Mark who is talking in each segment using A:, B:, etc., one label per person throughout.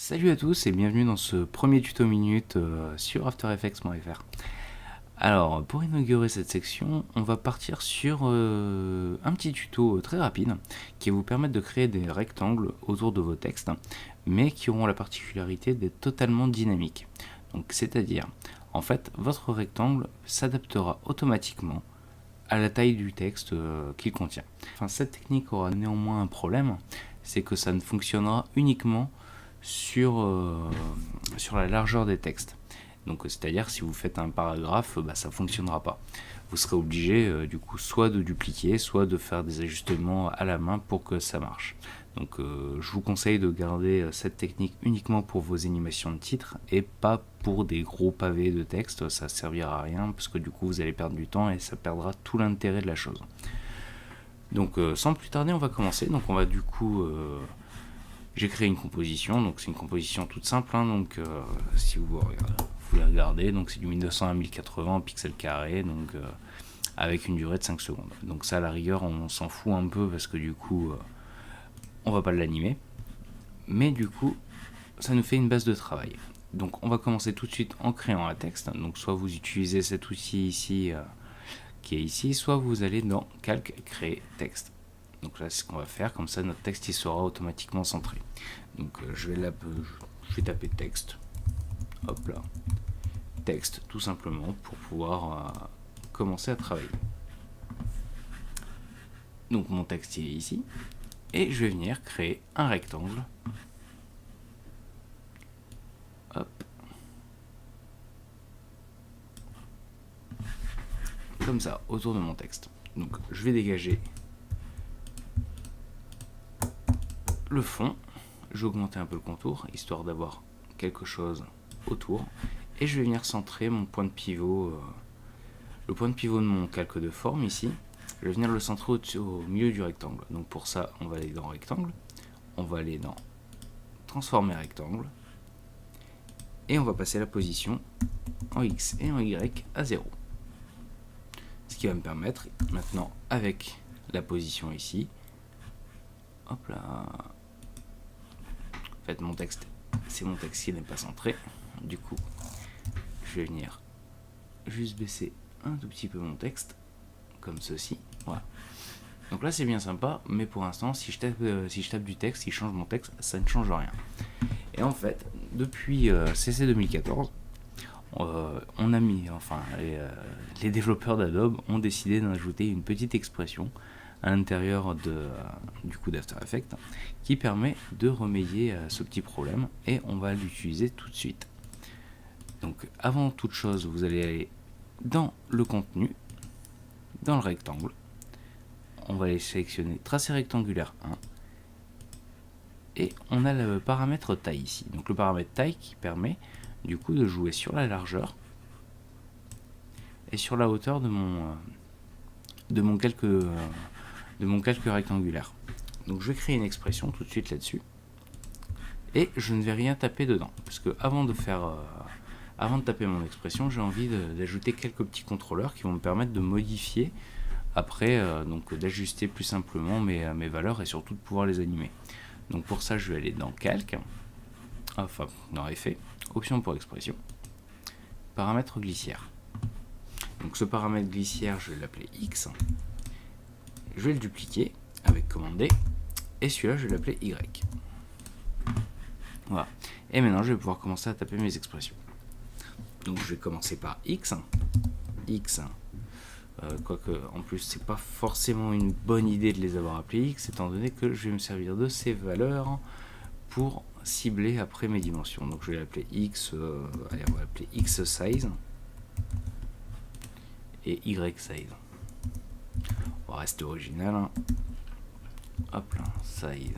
A: Salut à tous et bienvenue dans ce premier tuto minute sur AfterEffects.fr. Alors, pour inaugurer cette section, on va partir sur un petit tuto très rapide qui va vous permettre de créer des rectangles autour de vos textes, mais qui auront la particularité d'être totalement dynamiques. Donc, c'est-à-dire, en fait, votre rectangle s'adaptera automatiquement à la taille du texte qu'il contient. Enfin, cette technique aura néanmoins un problème, c'est que ça ne fonctionnera uniquement sur la largeur des textes. Donc c'est-à-dire si vous faites un paragraphe, ça ne fonctionnera pas. Vous serez obligé du coup soit de dupliquer, soit de faire des ajustements à la main pour que ça marche. Donc je vous conseille de garder cette technique uniquement pour vos animations de titres et pas pour des gros pavés de texte, ça ne servira à rien parce que du coup vous allez perdre du temps et ça perdra tout l'intérêt de la chose. Donc sans plus tarder on va commencer. Donc on va du coup j'ai créé une composition, donc c'est une composition toute simple, donc si vous la regardez, donc c'est du 1900 à 1080 en pixels carrés, donc avec une durée de 5 secondes. Donc ça à la rigueur on s'en fout un peu parce que du coup on va pas l'animer, mais du coup ça nous fait une base de travail. Donc on va commencer tout de suite en créant un texte, donc soit vous utilisez cet outil ici qui est ici, soit vous allez dans Calque, créer texte. Donc là c'est ce qu'on va faire, comme ça notre texte il sera automatiquement centré. Donc je vais taper texte, hop là, texte tout simplement pour pouvoir commencer à travailler. Donc mon texte il est ici, et je vais venir créer un rectangle, hop, comme ça, autour de mon texte. Donc je vais dégager le fond, je vais augmenter un peu le contour, histoire d'avoir quelque chose autour, et je vais venir centrer mon point de pivot, le point de pivot de mon calque de forme ici, je vais venir le centrer au milieu du rectangle. Donc pour ça, on va aller dans rectangle, on va aller dans transformer rectangle, et on va passer la position en X et en Y à 0. Ce qui va me permettre maintenant, avec la position ici, hop là, en fait mon texte, c'est mon texte qui n'est pas centré, du coup je vais venir juste baisser un tout petit peu mon texte, comme ceci, voilà. Donc là c'est bien sympa, mais pour l'instant si je tape du texte, si je change mon texte, ça ne change rien. Et en fait, depuis CC 2014, on a mis, enfin les développeurs d'Adobe ont décidé d'ajouter une petite expression à l'intérieur du coup d'After Effects qui permet de remédier à ce petit problème, et on va l'utiliser tout de suite. Donc avant toute chose, vous allez aller dans le contenu, dans le rectangle, on va aller sélectionner tracé rectangulaire 1, et on a le paramètre taille ici. Donc le paramètre taille qui permet du coup de jouer sur la largeur et sur la hauteur de mon calque rectangulaire. Donc je vais créer une expression tout de suite là-dessus, et je ne vais rien taper dedans, parce que avant de taper mon expression, j'ai envie d'ajouter quelques petits contrôleurs qui vont me permettre de modifier après, donc d'ajuster plus simplement mes valeurs et surtout de pouvoir les animer. Donc pour ça, je vais aller dans Calque, enfin dans Effet, Options pour expression, paramètre glissière. Donc ce paramètre glissière, je vais l'appeler X, je vais le dupliquer avec commande D, et celui-là, je vais l'appeler Y. Voilà. Et maintenant, je vais pouvoir commencer à taper mes expressions. Donc je vais commencer par X. X, quoique en plus c'est pas forcément une bonne idée de les avoir appelés X, étant donné que je vais me servir de ces valeurs pour cibler après mes dimensions. Donc je vais l'appeler X, allez, on va l'appeler X size et Y size. On va rester original. Hop là, size.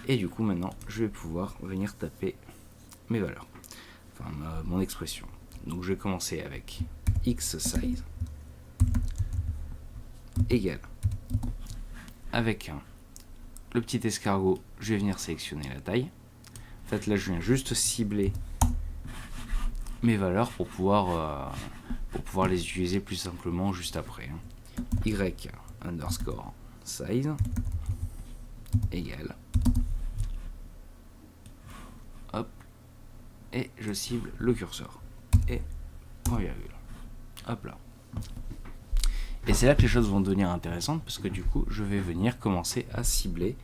A: Et du coup maintenant je vais pouvoir venir taper mes valeurs, enfin mon expression. Donc je vais commencer avec X size égale, avec le petit escargot, je vais venir sélectionner la taille. En fait là je viens juste cibler mes valeurs pour pouvoir les utiliser plus simplement juste après. Y underscore size égale et je cible le curseur. Et point virgule. Hop là. Et c'est là que les choses vont devenir intéressantes parce que du coup, je vais venir commencer à cibler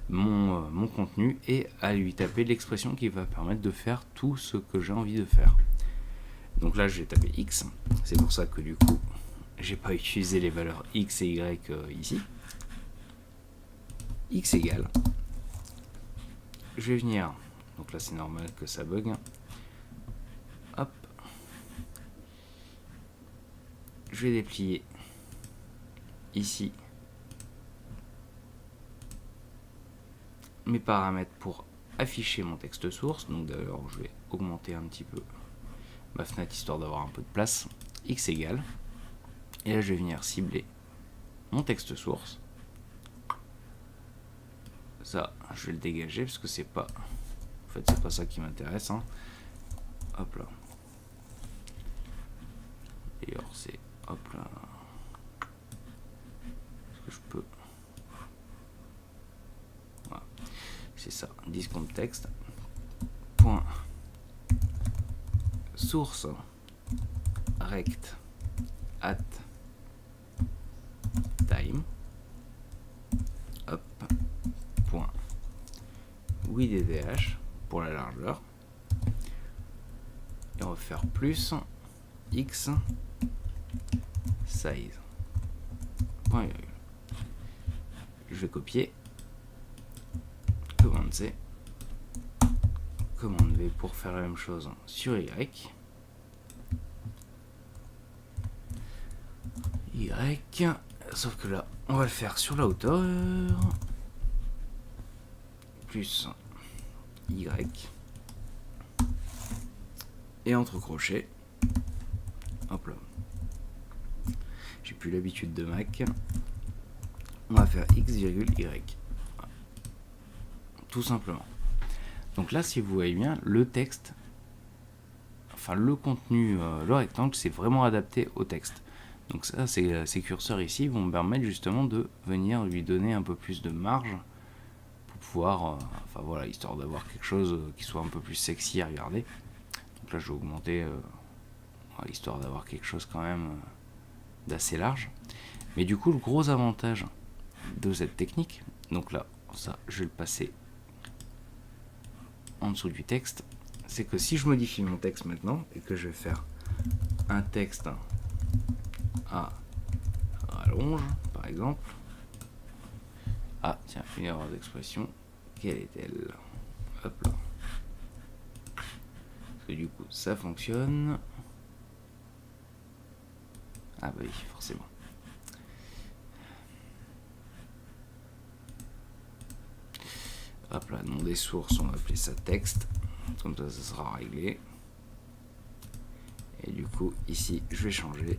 A: mon contenu et à lui taper l'expression qui va permettre de faire tout ce que j'ai envie de faire. Donc là, je vais taper X. C'est pour ça que du coup, j'ai pas utilisé les valeurs X et Y ici. X égale. Je vais venir. Donc là, c'est normal que ça bug. Hop. Je vais déplier ici mes paramètres pour afficher mon texte source. Donc d'ailleurs, je vais augmenter un petit peu ma fenêtre histoire d'avoir un peu de place. X égale. Et là, je vais venir cibler mon texte source. Ça, je vais le dégager parce que c'est pas. En fait, c'est pas ça qui m'intéresse. Hein. Hop là. D'ailleurs, c'est. Hop là. Est-ce que je peux. Voilà. C'est ça. Discount texte. Point. Source. Rect. At. Time. Hop. Point. width pour la largeur. Et on va faire plus x size. Point virgule. Je vais copier. Commande C. Commande V pour faire la même chose sur Y. Sauf que là, on va le faire sur la hauteur. Plus Y. Et entre crochets. Hop là. J'ai plus l'habitude de Mac. On va faire X, Y. Voilà. Tout simplement. Donc là, si vous voyez bien, le texte, enfin le contenu, le rectangle, c'est vraiment adapté au texte. Donc ça, ces curseurs ici vont me permettre justement de venir lui donner un peu plus de marge pour pouvoir, enfin voilà, histoire d'avoir quelque chose qui soit un peu plus sexy à regarder. Donc là, je vais augmenter, histoire d'avoir quelque chose quand même d'assez large. Mais du coup, le gros avantage de cette technique, donc là, ça, je vais le passer en dessous du texte, c'est que si je modifie mon texte maintenant et que je vais faire un texte à rallonge par exemple, ah tiens, une erreur d'expression, quelle est-elle? Hop là, parce que du coup ça fonctionne, ah bah oui forcément. Hop là, nom des sources, on va appeler ça texte. Comme ça, ça sera réglé. Et du coup, ici, je vais changer.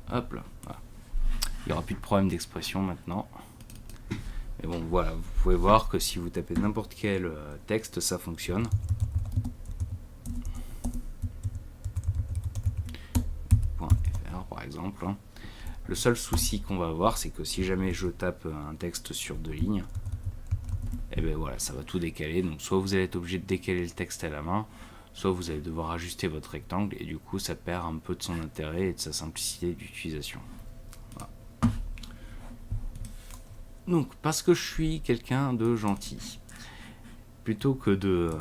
A: Hop là, voilà. Il n'y aura plus de problème d'expression maintenant. Mais bon, voilà, vous pouvez voir que si vous tapez n'importe quel texte, ça fonctionne. .fr par exemple. Le seul souci qu'on va avoir, c'est que si jamais je tape un texte sur 2 lignes, et bien voilà, ça va tout décaler. Donc soit vous allez être obligé de décaler le texte à la main, soit vous allez devoir ajuster votre rectangle, et du coup ça perd un peu de son intérêt et de sa simplicité d'utilisation. Voilà. Donc parce que je suis quelqu'un de gentil, plutôt que de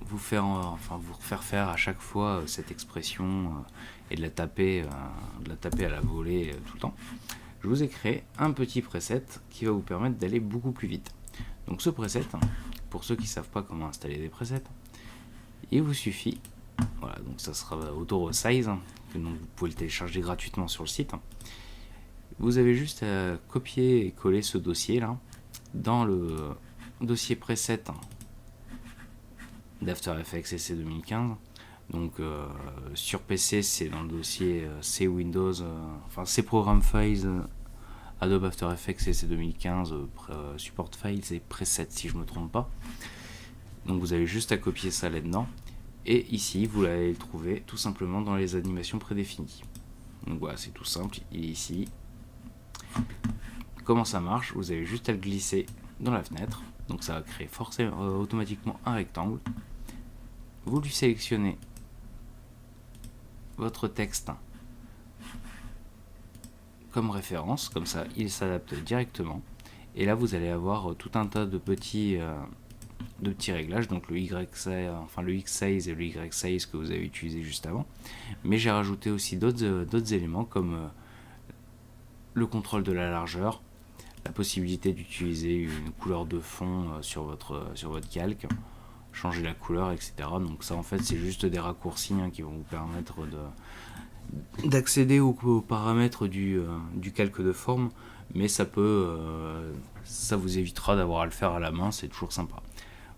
A: vous refaire faire à chaque fois cette expression et de la taper à la volée tout le temps, je vous ai créé un petit preset qui va vous permettre d'aller beaucoup plus vite. Donc ce preset, pour ceux qui ne savent pas comment installer des presets, il vous suffit, voilà, donc ça sera Autoro Size, que donc vous pouvez le télécharger gratuitement sur le site. Vous avez juste à copier et coller ce dossier là dans le dossier preset d'After Effects CC 2015. Donc sur PC c'est dans le dossier C Windows, enfin C Program Files, Adobe After Effects CC 2015, Support Files et Presets si je me trompe pas. Donc vous avez juste à copier ça là-dedans. Et ici vous allez le trouver tout simplement dans les animations prédéfinies. Donc voilà, c'est tout simple, il est ici. Comment ça marche? Vous avez juste à le glisser dans la fenêtre. Donc ça va créer forcément automatiquement un rectangle. Vous lui sélectionnez votre texte comme référence, comme ça il s'adapte directement. Et là vous allez avoir tout un tas de petits réglages, donc le le X size et le Y size que vous avez utilisé juste avant. Mais j'ai rajouté aussi d'autres éléments comme le contrôle de la largeur, la possibilité d'utiliser une couleur de fond sur votre calque, changer la couleur, etc. Donc ça en fait c'est juste des raccourcis qui vont vous permettre d'accéder aux paramètres du calque de forme, mais ça vous évitera d'avoir à le faire à la main, c'est toujours sympa.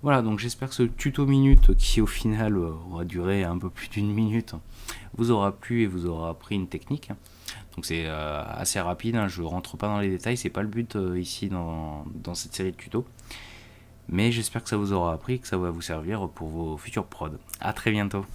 A: Voilà, donc j'espère que ce tuto minute, qui au final aura duré un peu plus d'une minute, vous aura plu et vous aura appris une technique. Donc c'est assez rapide, je rentre pas dans les détails, c'est pas le but ici dans cette série de tutos. Mais j'espère que ça vous aura appris, que ça va vous servir pour vos futurs prods. A très bientôt.